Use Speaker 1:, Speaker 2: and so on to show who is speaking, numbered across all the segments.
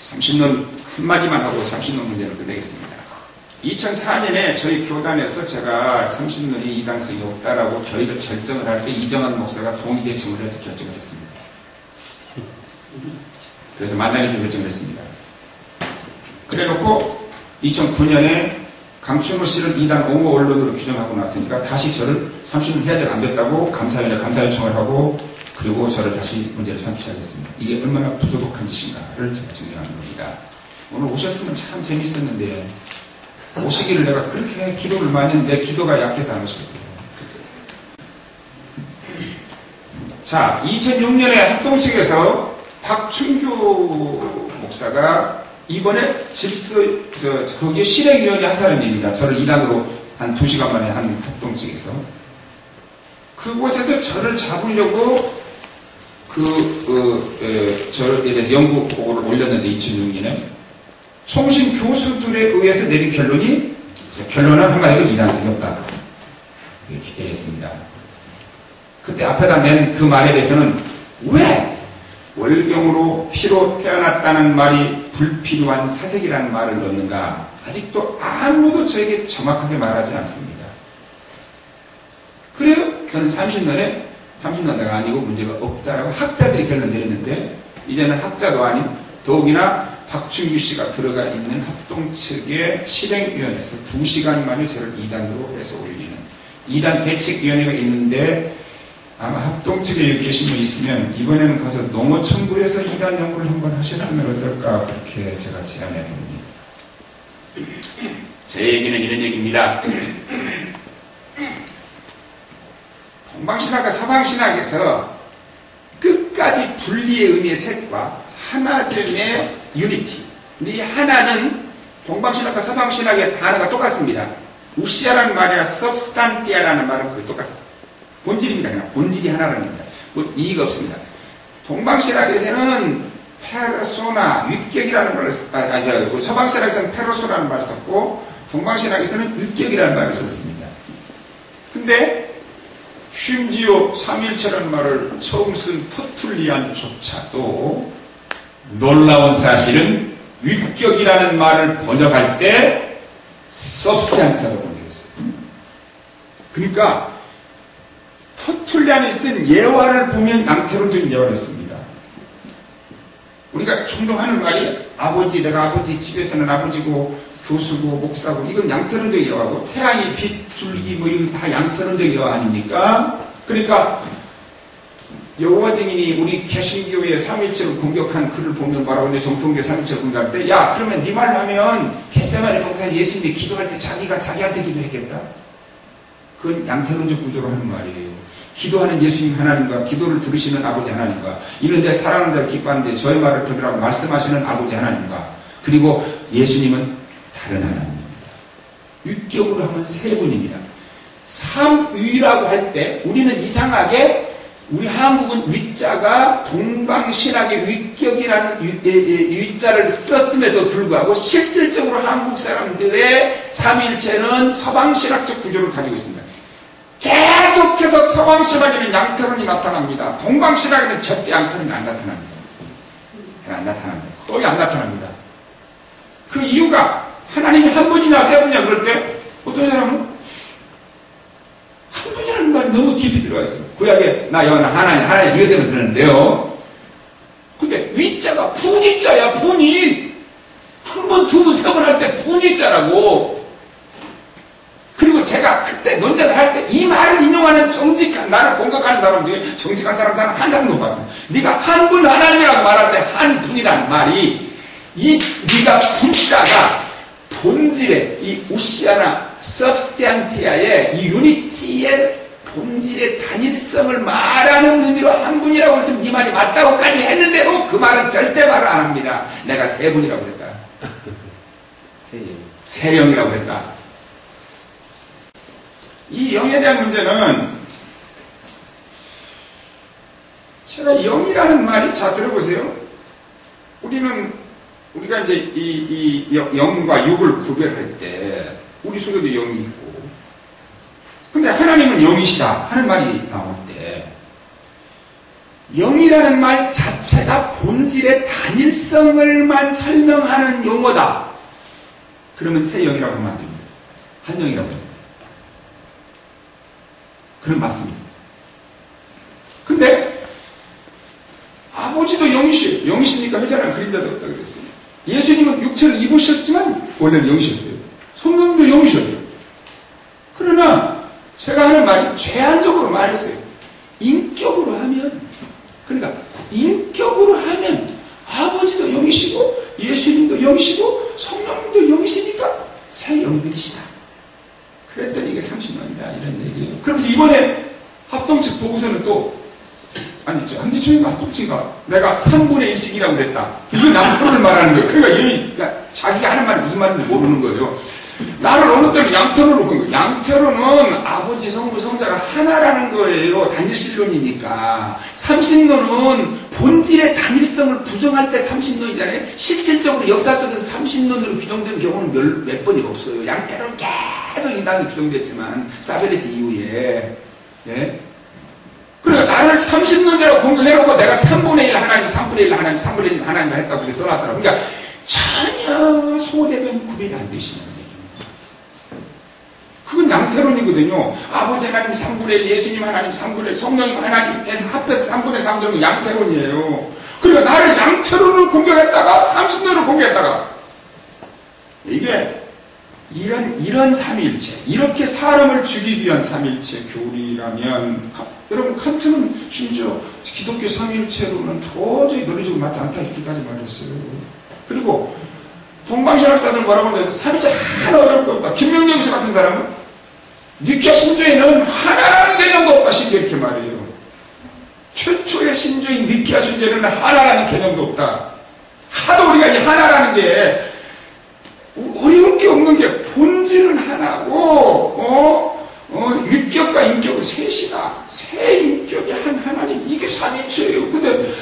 Speaker 1: 삼신론 한마디만 하고 삼신론 문제를 끝내겠습니다. 2004년에 저희 교단에서 제가 삼신론이 이단성이 없다라고 저희가 결정을 할 때 이정환 목사가 동의 제청을 해서 결정을 했습니다. 그래서 만장일치 결정을 했습니다. 그래놓고 2009년에 강춘호 씨를 이단 옹호 언론으로 규정하고 났으니까 다시 저를 삼신론 해야지 안 됐다고 감사 요청을 하고 그리고 저를 다시 문제를 삼기 시작했습니다. 이게 얼마나 부도덕한 짓인가를 제가 증명하는 겁니다. 오늘 오셨으면 참 재밌었는데 오시기를 내가 그렇게 기도를 많이 했는데 기도가 약해서 안 오시거든요. 자, 2006년에 합동측에서 박춘규 목사가 이번에 거기에 실행위원회 한 사람입니다. 저를 2단으로 한 2시간 만에 한 합동측에서. 그곳에서 저를 잡으려고 저에 대해서 연구 보고를 올렸는데 2006년에 총신 교수들에 의해서 내린 결론은 한마디로 이단성이 없다. 이렇게 되겠습니다. 그때 앞에다 낸 그 말에 대해서는 왜 월경으로 피로 태어났다는 말이 불필요한 사색이라는 말을 넣는가 아직도 아무도 저에게 정확하게 말하지 않습니다. 그래요? 저는 삼신론자가 아니고 문제가 없다라고 학자들이 결론 내렸는데 이제는 학자도 아닌 더욱이나 박춘규 씨가 들어가 있는 합동 측의 실행위원회에서 2시간 만에 저를 2단으로 해서 올리는 2단 대책위원회가 있는데 아마 합동 측에 계신 분 있으면 이번에는 가서 농어청구에서 2단 연구를 한번 하셨으면 어떨까 그렇게 제가 제안해 봅니다. 제 얘기는 이런 얘기입니다. 동방신학과 서방신학에서 끝까지 분리의 의미의 색과 하나됨의 유니티. 이 하나는 동방신학과 서방신학의 단어가 똑같습니다. 우시아라는 말이나 substantia라는 말은 똑같습니다. 본질입니다. 그냥 본질이 하나라는 겁니다. 뭐 이의가 없습니다. 동방신학에서는 페르소나, 위격이라는 말을 서방신학에서는 페르소나라는 말을 썼고 동방신학에서는 위격이라는 말을 썼습니다. 근데 심지어 삼일체라는 말을 처음 쓴 터툴리안조차도 놀라운 사실은 위격이라는 말을 번역할 때 substantia라고 번역했어요. 그러니까 터툴리안이 쓴 예화를 보면 양태론적인 예화를 씁니다. 우리가 종종 하는 말이 내가 아버지, 집에서는 아버지고 교수고 목사고 이건 양태론적 예화고 태양이 빛 줄기 뭐 이런 다 양태론적 예화 아닙니까? 그러니까 여호와 증인이 우리 개신교의 삼일체를 공격한 글을 보면 뭐라고 하는데 정통교 삼일체를 공격할 때 야 그러면 네 말로 하면 겟세마네 동산 예수님이 기도할 때 자기가 자기한테 기도했겠다. 그건 양태론적 구조로 하는 말이에요. 기도하는 예수님 하나님과 기도를 들으시는 아버지 하나님과 이런데 사랑하는 자를 기뻐하는데 저의 말을 들으라고 말씀하시는 아버지 하나님과 그리고 예수님은 다른 하나님입니다. 유격으로 하면 세 분입니다. 삼위라고 할 때 우리는 이상하게 우리 한국은 위자가 동방신학의 위격이라는 위자를 썼음에도 불구하고 실질적으로 한국 사람들의 삼일체는 서방신학적 구조를 가지고 있습니다. 계속해서 서방신학에는 양태론이 나타납니다. 동방신학에는 절대 양태론이 안 나타납니다. 안 나타납니다. 거의 안 나타납니다. 그 이유가 하나님이 한 분이냐 세 분이냐 그럴 때 어떤 사람은 한 분이라는 말이 너무 깊이 들어가 있어요. 구약에 나 여호와 하나님 이해되면 그러는데요. 근데 위자가 분위자야 분위. 한 번, 두 번, 세 번 할 때 분위자라고. 그리고 제가 그때 논쟁을 할 때 이 말을 인용하는 정직한 나를 공격하는 사람 중에 정직한 사람 나는 한 사람도 못 봤습니다. 네가 한 분 하나님이라고 말할 때 한 분이라는 말이 네가 분자가 본질의 이 우시아나 substantia의 이 유니티의 본질의 단일성을 말하는 의미로 한 분이라고 해서 네 말이 맞다고까지 했는데도 그 말은 절대 말을 안 합니다. 내가 세 분이라고 했다. 세 영이라고 했다. 이 영에 대한 문제는 제가 영이라는 말이 자 들어보세요. 우리가 이제 이 영과 육을 구별할 때 우리 속에도 영이 있고 근데 하나님은 영이시다 하는 말이 나올 때 영이라는 말 자체가 본질의 단일성을만 설명하는 용어다. 그러면 새 영이라고 하면 안 됩니다. 한 영이라고 합니다. 그럼 맞습니다. 근데 아버지도 영이시요. 영이시니까 회자랑 그림자도 없다 그랬어요. 예수님은 육체를 입으셨지만 원래는 영이셨어요. 성령도 영이셨어요. 그러나 제가 하는 말이 제한적으로 말했어요. 인격으로 하면, 그러니까 인격으로 하면 아버지도 영이시고 예수님도 영이시고 성령님도 영이시니까 새 영들이시다. 그랬더니 이게 30년이다 이런 얘기예요. 그러면서 이번에 합동측 보고서는 또 아니죠. 한기총인가 합동측인가 내가 3분의 1씩이라고 그랬다. 이건 양태론을 말하는 거예요. 그러니까 자기가 하는 말이 무슨 말인지 모르는 거죠. 나를 어느 때는 양태론으로 본 거예요. 양태론은 아버지, 성부, 성자가 하나라는 거예요. 단일신론이니까. 삼신론은 본질의 단일성을 부정할 때 삼신론이잖아요. 실질적으로 역사 속에서 삼신론으로 규정된 경우는 몇 번이 없어요. 양태론 계속 이단으로 규정됐지만 사베리스 이후에. 예? 그러니까 나를 삼신론이라고 공격해놓고 내가 3분의 1 하나님, 3분의 1 하나님, 3분의 1 하나님 했다고 그렇게 써놨더라고. 그러니까 전혀 소대변 구별이 안 되시는 얘기입니다. 그건 양태론이거든요. 아버지 하나님 3분의 1, 예수님 하나님 3분의 1, 성령님 하나님 해서 합해서 3분의 3 되는 양태론이에요. 그러니까 나를 양태론을 공격했다가 삼신론을 공격했다가 이게 이런 삼위일체, 이렇게 사람을 죽이기 위한 삼위일체 교리라면 여러분 칸트는 심지어 기독교 삼위일체로는 도저히 논리적으로 맞지 않다 이렇게까지 말했어요. 그리고 동방신학자들 뭐라고 하면서 삼위일체 하나 어려울 거 없다. 김명래 교수 같은 사람은 니케아 신조에는 하나라는 개념도 없다. 심지어 이렇게 말해요. 최초의 신조인 니케아 신조에는 하나라는 개념도 없다. 하도 우리가 이 하나라는 게 어려울 게 없는 게 본질은 하나고 육격과 인격은 셋이다. 세 인격의 한 하나님. 이게 삼일체예요. 근데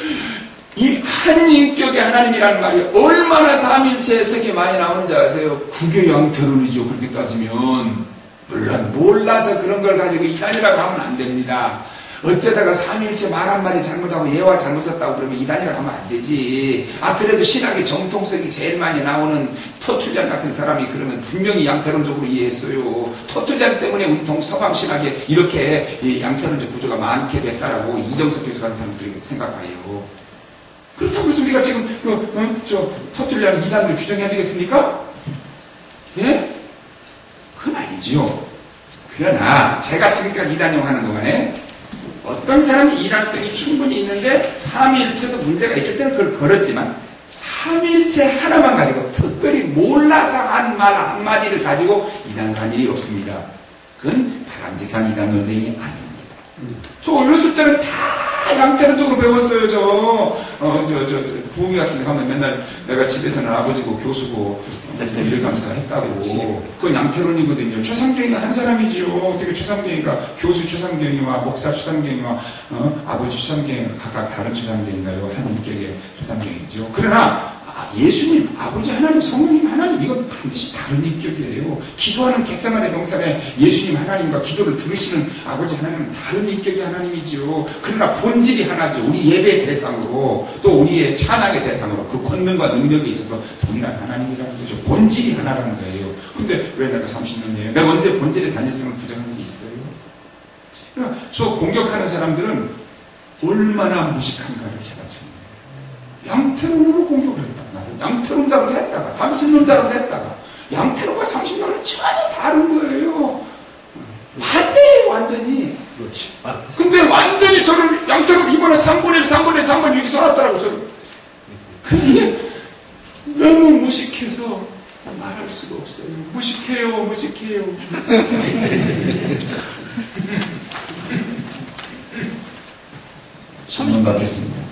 Speaker 1: 이 한 인격의 하나님이라는 말이 얼마나 삼일체 해석이 많이 나오는지 아세요? 구교양태론이죠. 그렇게 따지면. 물론 몰라서 그런 걸 가지고 이단이라고 하면 안 됩니다. 어쩌다가 삼일체 말 한마디 잘못하고 예화 잘못 썼다고 그러면 이단이라고 하면 안 되지. 그래도 신학의 정통성이 제일 많이 나오는 터툴리안 같은 사람이 그러면 분명히 양태론적으로 이해했어요. 터툴리안 때문에 우리 서방 신학에 이렇게 양태론적 구조가 많게 됐다라고 이정석 교수 같은 사람들이 생각해요. 그렇다고 해서 우리가 지금 터툴리안 이단을 규정해야 되겠습니까? 예? 그건 아니지요. 그러나 제가 지금까지 이단용하는 동안에 어떤 사람이 이단성이 충분히 있는데 삼위일체도 문제가 있을 때는 그걸 걸었지만 삼위일체 하나만 가지고 특별히 몰라서 한 말 한마디를 가지고 이단한 일이 없습니다. 그건 바람직한 이단 논쟁이 아닙니다. 저 어렸을 때는 다 양태론적으로 배웠어요. 부흥회 같은 데 가면 맨날 내가 집에서는 아버지고 교수고 이렇게 하면서 했다고. 그건 양태론이거든요. 최상경이는 한 사람이지요. 어떻게 최상경이가 교수 최상경이와 목사 최상경이와 아버지 최상경이 각각 다른 최상경인가요? 한 인격의 최상경이죠. 그러나 예수님, 아버지 하나님, 성령님 하나님 이건 반드시 다른 인격이에요. 기도하는 겟세마네 동산에 예수님 하나님과 기도를 들으시는 아버지 하나님은 다른 인격의 하나님이죠. 그러나 본질이 하나죠. 우리 예배의 대상으로 또 우리의 찬양의 대상으로 그 권능과 능력에 있어서 동일한 하나님이라는 거죠. 본질이 하나라는 거예요. 근데 왜 내가 30년이에요? 내가 언제 본질의 단일성을 부정한 게 있어요? 그러니까 저 공격하는 사람들은 얼마나 무식한가를 제가 지금 양태론으로 공격을 했다. 양태론자로 했다가 삼신론자로 했다가 양태론과 삼신론은 전혀 다른 거예요. 반대예요 완전히.
Speaker 2: 그렇지.
Speaker 1: 근데 완전히 저를 양태론 이번에 3분의 1, 3분의 1, 3분의 1 이렇게 써놨더라고 저를. 그게 너무 무식해서 말할 수가 없어요. 무식해요. 질문 받겠습니다.